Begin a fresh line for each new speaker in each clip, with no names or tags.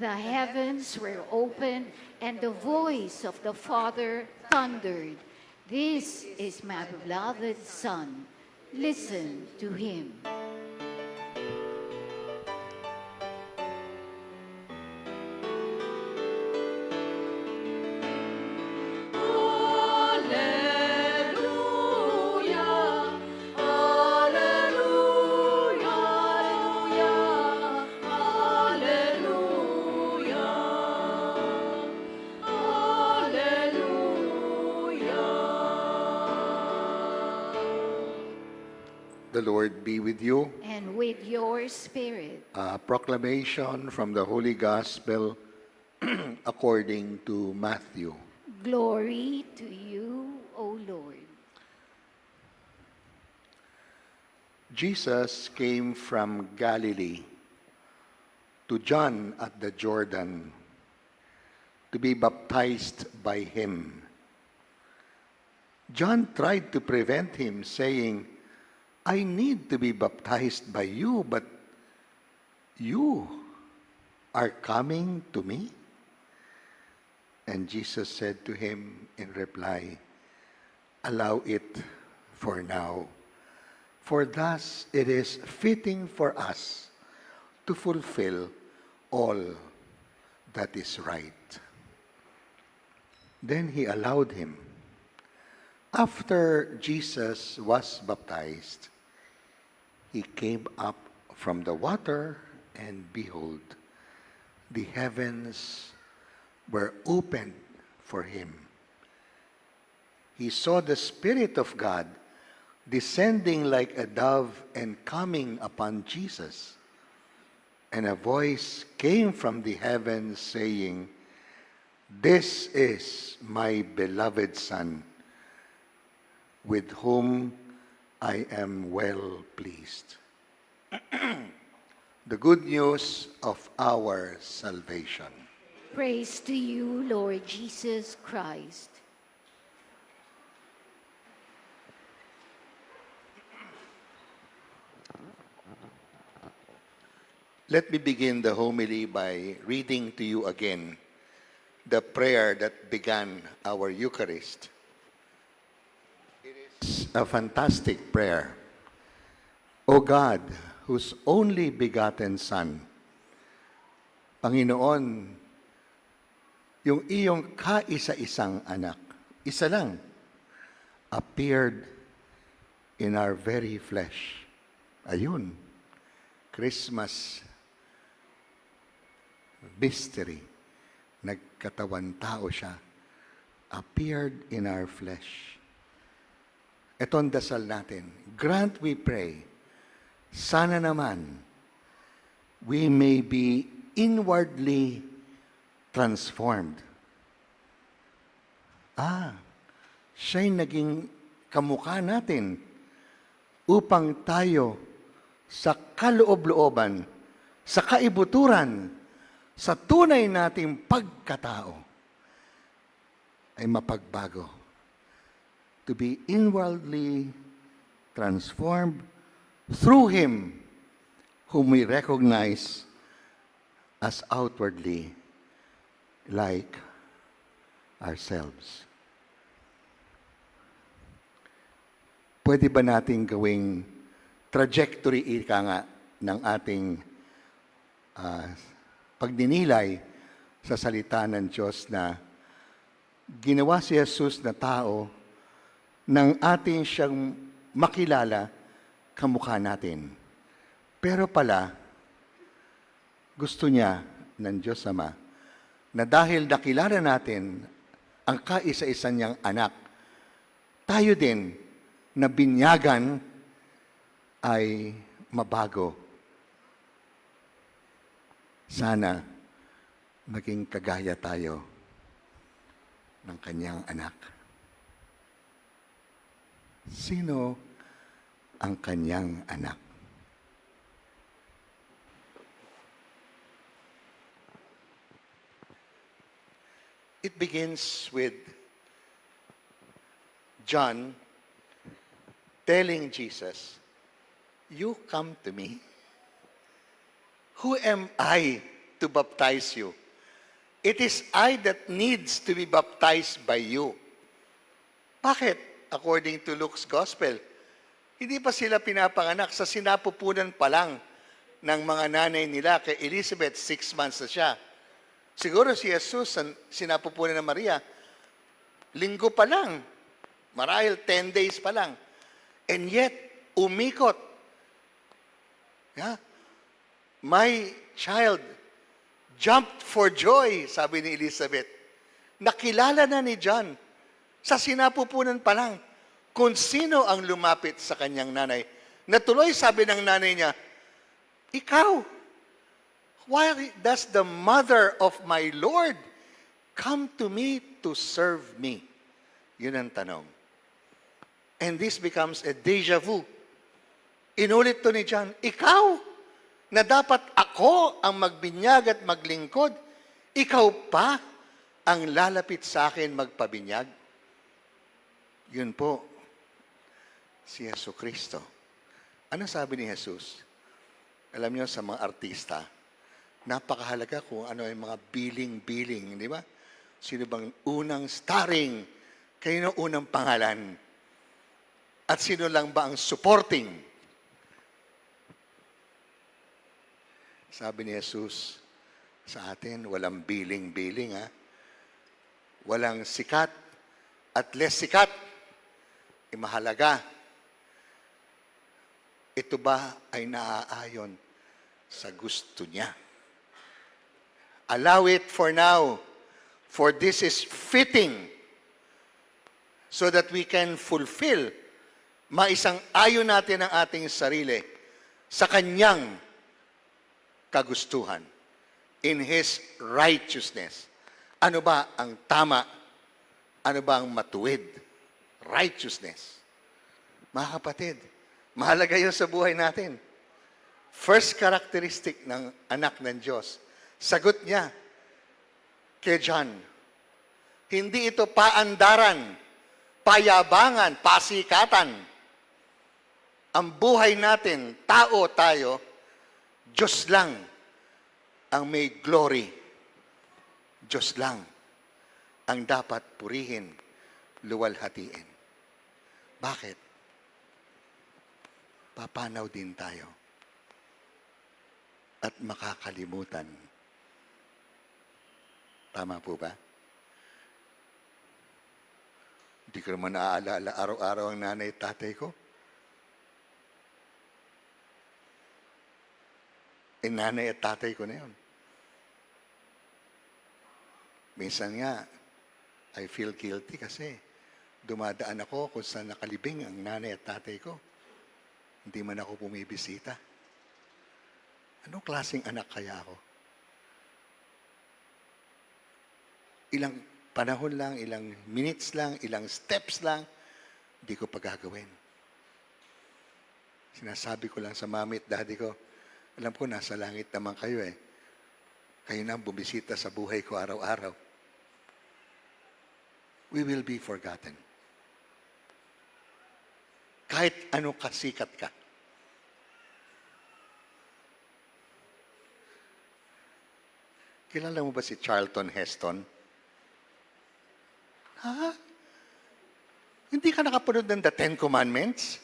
The heavens were opened, and the voice of the Father thundered, "This is my beloved Son. Listen to him."
The Lord be with you.
And with your spirit.
A proclamation from the Holy Gospel according to Matthew.
Glory to you, O Lord.
Jesus came from Galilee to John at the Jordan to be baptized by him. John tried to prevent him, saying, "I need to be baptized by you, but you are coming to me?" And Jesus said to him in reply, "Allow it for now, for thus it is fitting for us to fulfill all that is right." Then he allowed him. After Jesus was baptized, he came up from the water, and behold, the heavens were opened for him. He saw the Spirit of God descending like a dove and coming upon Jesus. And a voice came from the heavens saying, "This is my beloved Son, with whom I am well pleased." The good news of our salvation.
Praise to you, Lord Jesus Christ.
Let me begin the homily by reading to you again the prayer that began our Eucharist. It's a fantastic prayer. O God, whose only begotten Son, Panginoon, yung iyong kaisa-isang anak, isa lang, appeared in our very flesh. Ayun, Christmas mystery. Nagkatawan tao siya. Appeared in our flesh. Ito ang dasal natin. Grant, we pray, sana naman, we may be inwardly transformed. Siya'y naging kamukha natin upang tayo sa kaloob-looban, sa kaibuturan, sa tunay nating pagkatao ay mapagbago. To be inwardly transformed through Him whom we recognize as outwardly like ourselves. Pwede ba nating gawing trajectory ika nga ng ating pagdinilay sa salita ng Diyos na ginawa si Jesus na tao nang atin siyang makilala kamukha natin. Pero pala, gusto niya ng Diyos Ama na dahil nakilala natin ang kaisa-isa niyang anak, tayo din na binyagan ay mabago. Sana maging kagaya tayo ng kanyang anak. Sino ang kanyang anak? It begins with John telling Jesus, "You come to me. Who am I to to baptize you. It is I that needs to be baptized by you. Bakit? According to Luke's Gospel, hindi pa sila pinapanganak, sa sinapupunan pa lang ng mga nanay nila. Kay Elizabeth, 6 months na siya. Siguro si Jesus, sinapupunan ng Maria, linggo pa lang. Marahil 10 days pa lang. And yet, umikot. Yeah. My child jumped for joy, sabi ni Elizabeth. Nakilala na ni John sa sinapupunan pa lang kung sino ang lumapit sa kanyang nanay. Natuloy sabi ng nanay niya, ikaw, why does the mother of my Lord come to me to serve me? Yun ang tanong. And this becomes a deja vu. Inulit to ni John, ikaw, na dapat ako ang magbinyag at maglingkod, ikaw pa ang lalapit sa akin magpabinyag. Yun po, si Jesucristo. Ano sabi ni Jesus? Alam niyo, sa mga artista, napakahalaga kung ano yung mga billing-billing, di ba? Sino bang unang starring? Kayo ng unang pangalan? At sino lang ba ang supporting? Sabi ni Jesus sa atin, walang billing-billing, ha? Walang sikat at less sikat. Mahalaga. Ito ba ay naaayon sa gusto niya? Allow it for now, for this is fitting so that we can fulfill maisang ayon natin ang ating sarili sa kanyang kagustuhan in His righteousness. Ano ba ang tama? Ano ba ang matuwid? Righteousness. Mga kapatid, mahalaga yun sa buhay natin. First characteristic ng anak ng Diyos. Sagot niya kay John, hindi ito paandaran, payabangan, pasikatan. Ang buhay natin, tao tayo, Diyos lang ang may glory. Diyos lang ang dapat purihin, luwalhatiin. Bakit? Papanaw din tayo at makakalimutan. Tama po ba? Hindi ko naman naaalala araw-araw ang nanay at tatay ko. Nanay at tatay ko na yun. Minsan nga, I feel guilty kasi dumadaan ako kung saan nakalibing ang nanay at tatay ko. Hindi man ako bumibisita. Anong klaseng anak kaya ako? Ilang panahon lang, ilang minutes lang, ilang steps lang, hindi ko pagagawin. Sinasabi ko lang sa mami at daddy ko, alam ko, nasa langit naman kayo eh. Kayo na bumisita sa buhay ko araw-araw. We will be forgotten. Kahit ano kasikat ka. Kilala mo ba si Charlton Heston? Ha? Hindi ka nakapanood ng The Ten Commandments?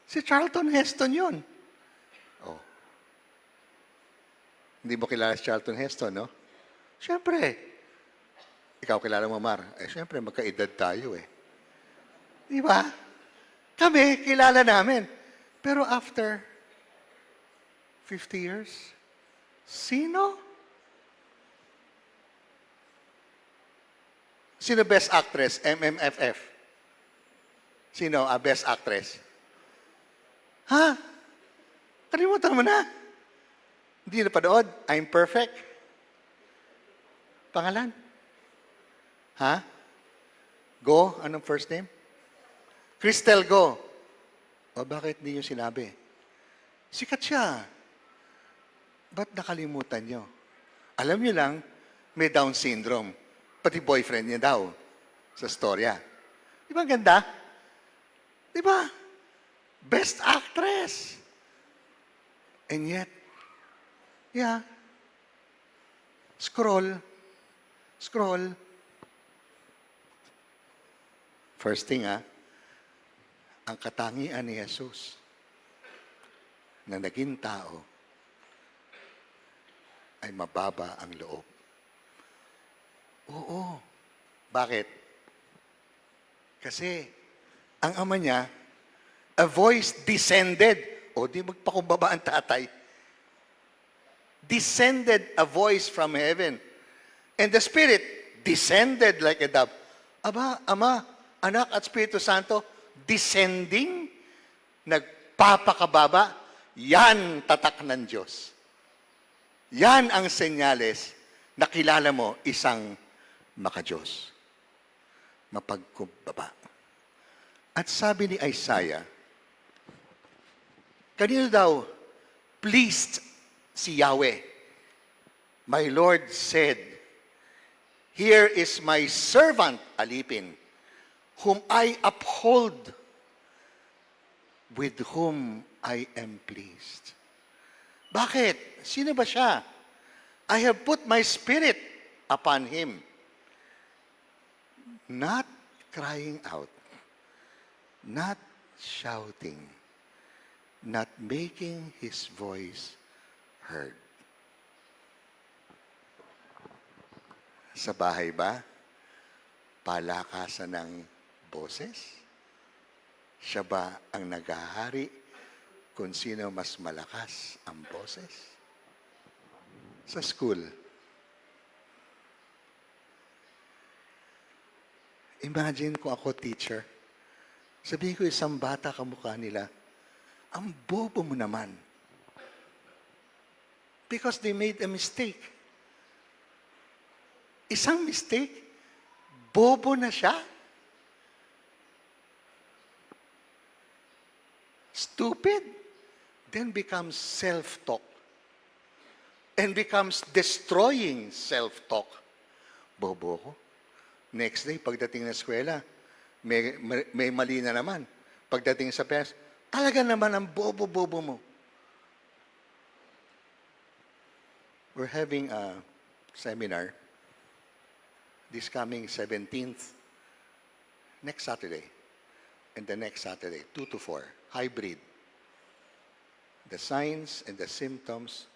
Si Charlton Heston yun. Oh. Hindi mo kilala si Charlton Heston, no? Siyempre. Ikaw kilala mo, Mar? Eh, siyempre, magkaedad tayo eh. Di ba? Kami, kilala namin. Pero after 50 years, sino? Sino best actress? MMFF. Sino best actress? Ha? Kalimutan mo na. Hindi na panood. I'm perfect. Pangalan? Ha? Go? Anong first name? Crystal Go. O bakit hindi nyo sinabi? Sikat siya. Ba't nakalimutan nyo? Alam nyo lang, may Down syndrome. Pati boyfriend niya daw sa storya. Di ba ganda? Di ba? Best actress. And yet, yeah, Scroll. Scroll. First thing, ang katangian ni Jesus na naging tao ay mababa ang loob. Oo. Bakit? Kasi ang ama niya, a voice descended. O di magpakumbaba ang tatay. Descended a voice from heaven. And the Spirit descended like a dove. Aba, Ama, Anak at Espiritu Santo, descending, nagpapakababa, yan tatak ng Diyos. Yan ang senyales na kilala mo isang makadiyos. Mapagkumbaba. At sabi ni Isaiah, kanino daw pleased si Yahweh? My Lord said, here is my servant, alipin, whom I uphold, with whom I am pleased. Bakit? Sino ba siya? I have put my spirit upon him. Not crying out, not shouting, not making his voice heard. Sa bahay ba? Palakasan ng boses? Siya ba ang naghahari kung sino mas malakas ang boses? Sa school, imagine kung ako teacher, sabihin ko isang bata kamukha nila, ang bobo mo naman. Because they made a mistake. Isang mistake, bobo na siya. Stupid, then becomes self-talk. And becomes destroying self-talk. Bobo ko. Next day, pagdating na eskwela, may mali na naman. Pagdating sa pes, talaga naman ang bobo-bobo mo. We're having a seminar this coming 17th, next Saturday, and the next Saturday, 2 to 4, hybrid. The signs and the symptoms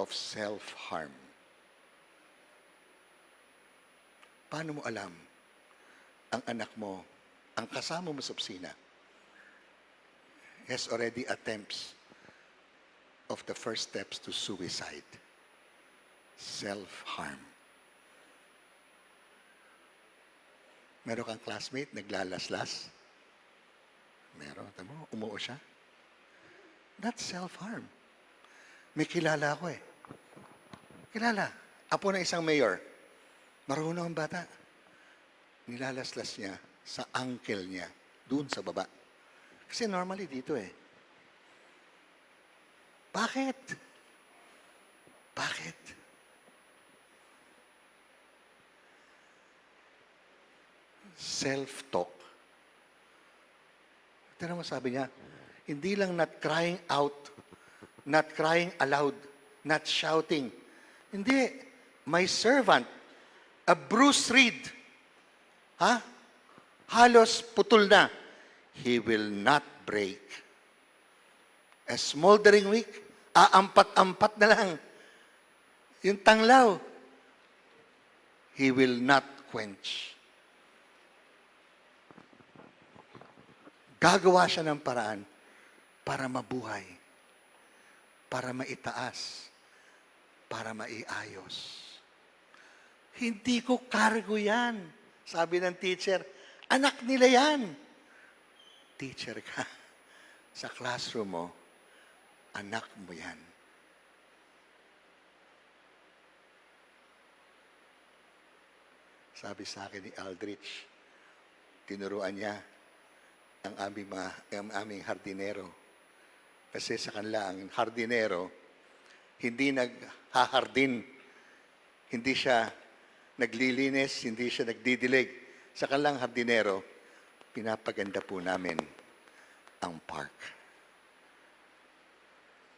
of self-harm. Paano mo alam ang anak mo, ang kasama mo sa opisina, has already attempts of the first steps to suicide? Self-harm. Meron kang classmate, naglalaslas? Meron. Tama, umuo siya? That's self-harm. May kilala ako eh. Kilala. Apo ng isang mayor. Marunong ang bata. Nilalaslas niya sa uncle niya, doon sa baba. Kasi normally dito eh. Bakit? Bakit? Self-talk. Tignan mo sabi niya, hindi lang not crying out, not crying aloud, not shouting. Hindi. My servant, a bruised reed, halos putol na, he will not break. A smoldering wick, aampat-ampat na lang. Yung tanglaw, he will not quench. Gagawa siya ng paraan para mabuhay, para maitaas, para maiayos. Hindi ko cargo yan. Sabi ng teacher, anak nila yan. Teacher ka. Sa classroom mo, anak mo yan. Sabi sa akin ni Aldrich, tinuruan niya ang aming hardinero. Kasi sa kanila, ang hardinero, hindi naghahardin, hindi siya naglilinis, hindi siya nagdidilig. Sa kanilang hardinero, pinapaganda po namin ang park.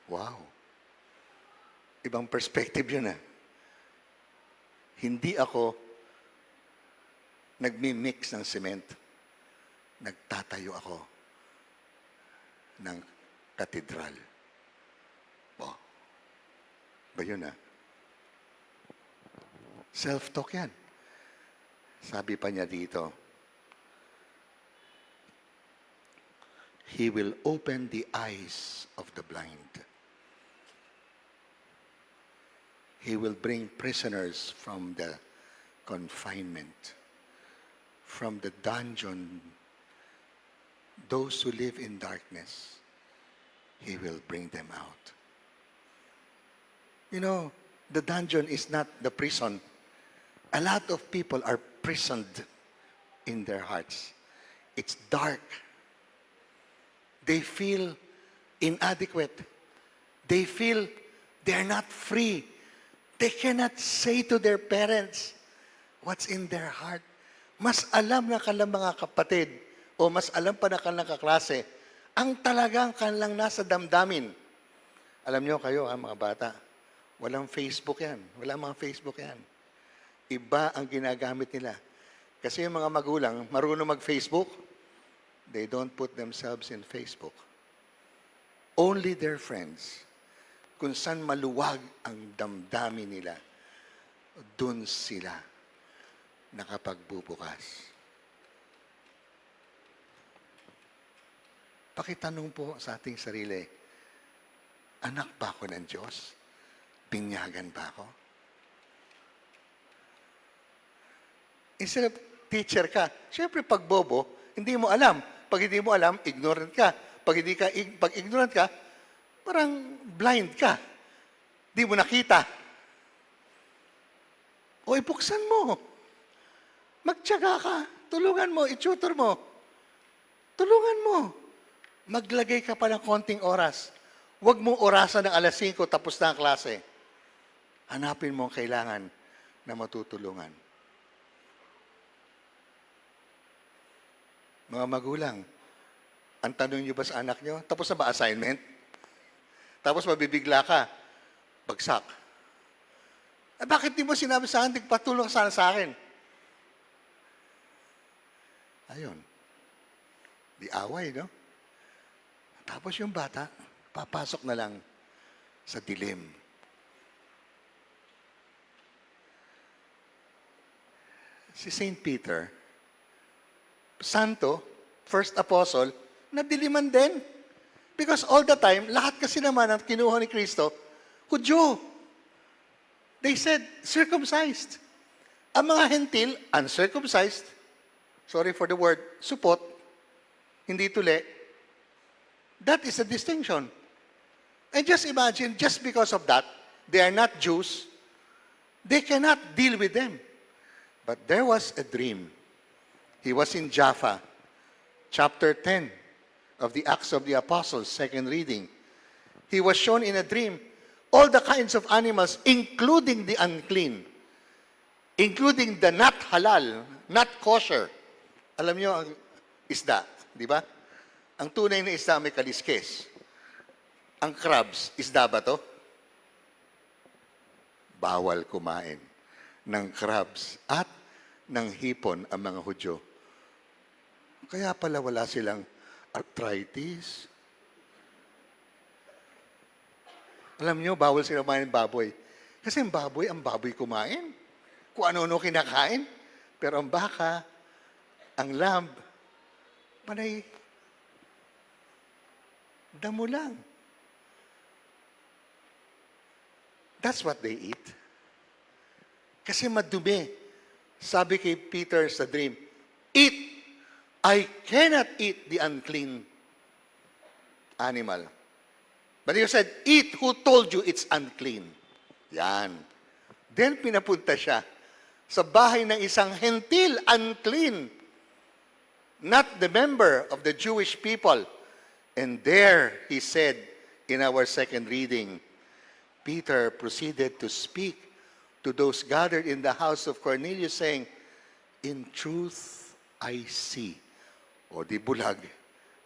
Wow! Ibang perspective yun . Hindi ako nagmi-mix ng cement. Nagtatayo ako ng katedral. Oh, ba yun Self-talk yan. Sabi pa niya dito, He will open the eyes of the blind. He will bring prisoners from the confinement, from the dungeon, those who live in darkness. He will bring them out. You know, the dungeon is not the prison. A lot of people are prisoned in their hearts. It's dark. They feel inadequate. They feel they're not free. They cannot say to their parents what's in their heart. Mas alam na kanilang mga kapatid o mas alam pa na kanilang kaklase ang talagang kanilang nasa damdamin. Alam nyo kayo, mga bata, walang Facebook yan. Walang mga Facebook yan. Iba ang ginagamit nila. Kasi yung mga magulang, marunong mag-Facebook, they don't put themselves in Facebook. Only their friends. Kung saan maluwag ang damdamin nila, dun sila nakapagbubukas. Pakitanong po sa ating sarili, anak ba ako ng Diyos? Binyagan ba ako? Instead of teacher ka, syempre pag bobo, hindi mo alam. Pag hindi mo alam, ignorant ka. Pag ignorant ka, parang blind ka. Di mo nakita. O ibuksan mo. Magtiyaga ka. Tulungan mo, i-tutor mo. Tulungan mo. Maglagay ka pa ng konting oras. Huwag mong orasan ng alas 5 tapos na ang klase. Hanapin mo ang kailangan na matutulungan. Mga magulang, ang tanong niyo ba sa anak niyo, tapos na ba assignment? Tapos mabibigla ka, bagsak. Bakit di mo sinabi sa akin, patulong ka sana sa akin? Ayun. Di away, no? Tapos yung bata, papasok na lang sa dilim. Si St. Peter, Santo, first apostle, nadiliman din. Because all the time, lahat kasi naman ang kinuha ni Kristo, Hudyo. They said, circumcised. Ang mga hentil, uncircumcised. Sorry for the word, supot. Hindi tuli. That is a distinction. And just imagine, just because of that, they are not Jews. They cannot deal with them. But there was a dream. He was in Jaffa, chapter 10 of the Acts of the Apostles, second reading. He was shown in a dream all the kinds of animals, including the unclean, including the not halal, not kosher. Alam niyo ang isda, di ba? Ang tunay na isda may kaliskes. Ang crabs, isda ba to? Bawal kumain ng crabs at ng hipon ang mga Hudyo. Kaya pala wala silang arthritis. Alam niyo, bawal sila kumain ng baboy. Kasi ang baboy kumain. Kung ano-ano kinakain. Pero ang baka, ang lamb, panay, damo lang. That's what they eat. Kasi madumi. Sabi kay Peter sa dream, eat. I cannot eat the unclean animal. But he said, eat. Who told you it's unclean? Yan. Then pinapunta siya sa bahay ng isang hentil, unclean. Not the member of the Jewish people. And there, he said, in our second reading, Peter proceeded to speak to those gathered in the house of Cornelius, saying, in truth, I see. O di bulag.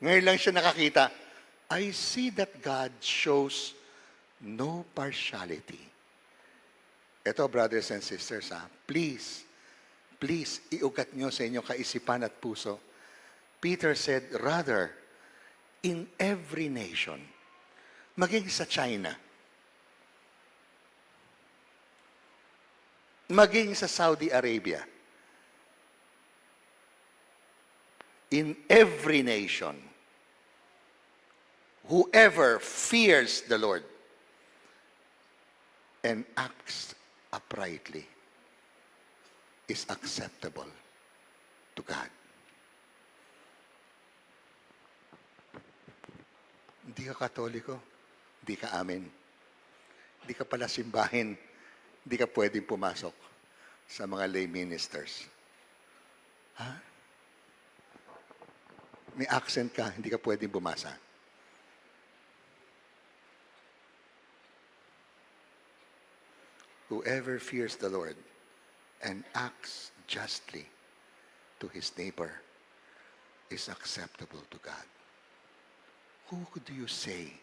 Ngayon lang siya nakakita, I see that God shows no partiality. Ito, brothers and sisters, please, iugat nyo sa inyong kaisipan at puso. Peter said, rather, in every nation, maging sa China, maging sa Saudi Arabia, in every nation, whoever fears the Lord and acts uprightly is acceptable to God. Hindi ka Katoliko, hindi ka amin. Hindi ka pala simbahin, hindi ka pwedeng pumasok sa mga lay ministers. Ha? May accent ka, hindi ka pwedeng bumasa. Whoever fears the Lord and acts justly to his neighbor is acceptable to God. Who do you say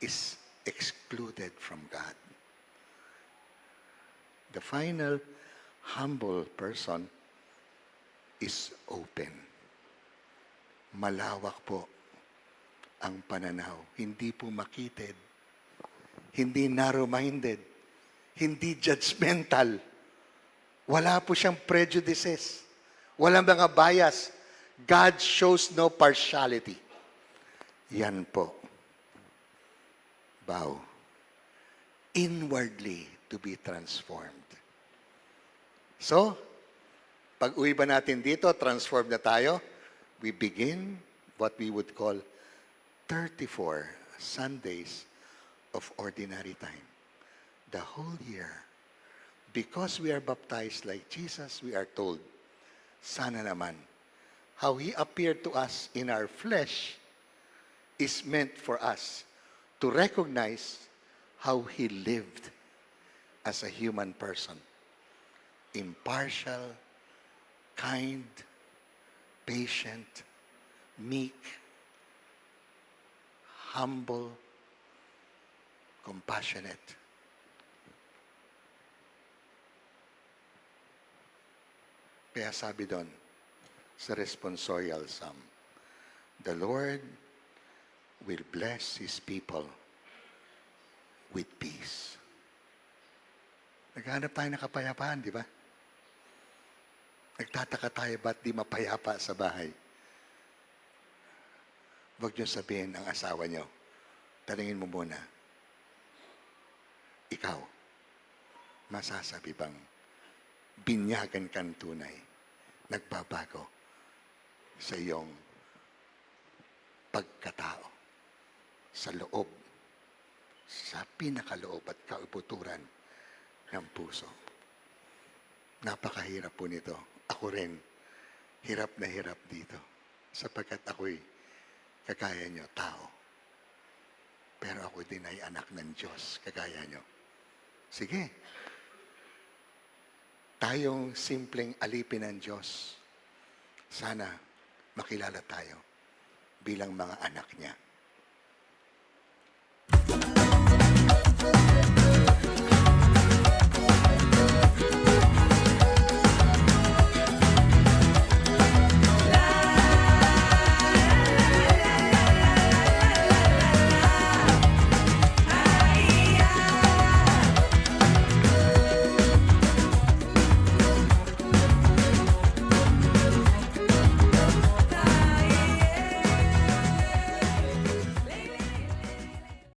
is excluded from God? The final humble person is open. Malawak po ang pananaw. Hindi po makitid. Hindi narrow-minded. Hindi judgmental. Wala po siyang prejudices. Walang mga bias. God shows no partiality. Yan po. Bow. Inwardly to be transformed. So, pag uwi ba natin dito, transform na tayo, we begin what we would call 34 Sundays of ordinary time. The whole year. Because we are baptized like Jesus, we are told, sana naman, how He appeared to us in our flesh is meant for us to recognize how He lived as a human person. Impartial, kind, patient, meek, humble, compassionate. Kaya sabi doon sa responsorial psalm, the Lord will bless His people with peace. Naghanap tayo ng kapayapaan, di ba? Nagtataka tayo ba't di mapayapa sa bahay? Huwag niyo sabihin ang asawa niyo. Tanungin mo muna, ikaw, masasabi bang binyagan kang tunay, nagbabago sa iyong pagkatao, sa loob, sa pinakaloob at kauputuran ng puso. Napakahirap po nito. Ako rin, hirap na hirap dito. Sapagkat ako'y kagaya nyo, tao. Pero ako din ay anak ng Diyos, kagaya nyo. Sige. Tayong simpleng alipin ng Diyos. Sana makilala tayo bilang mga anak niya.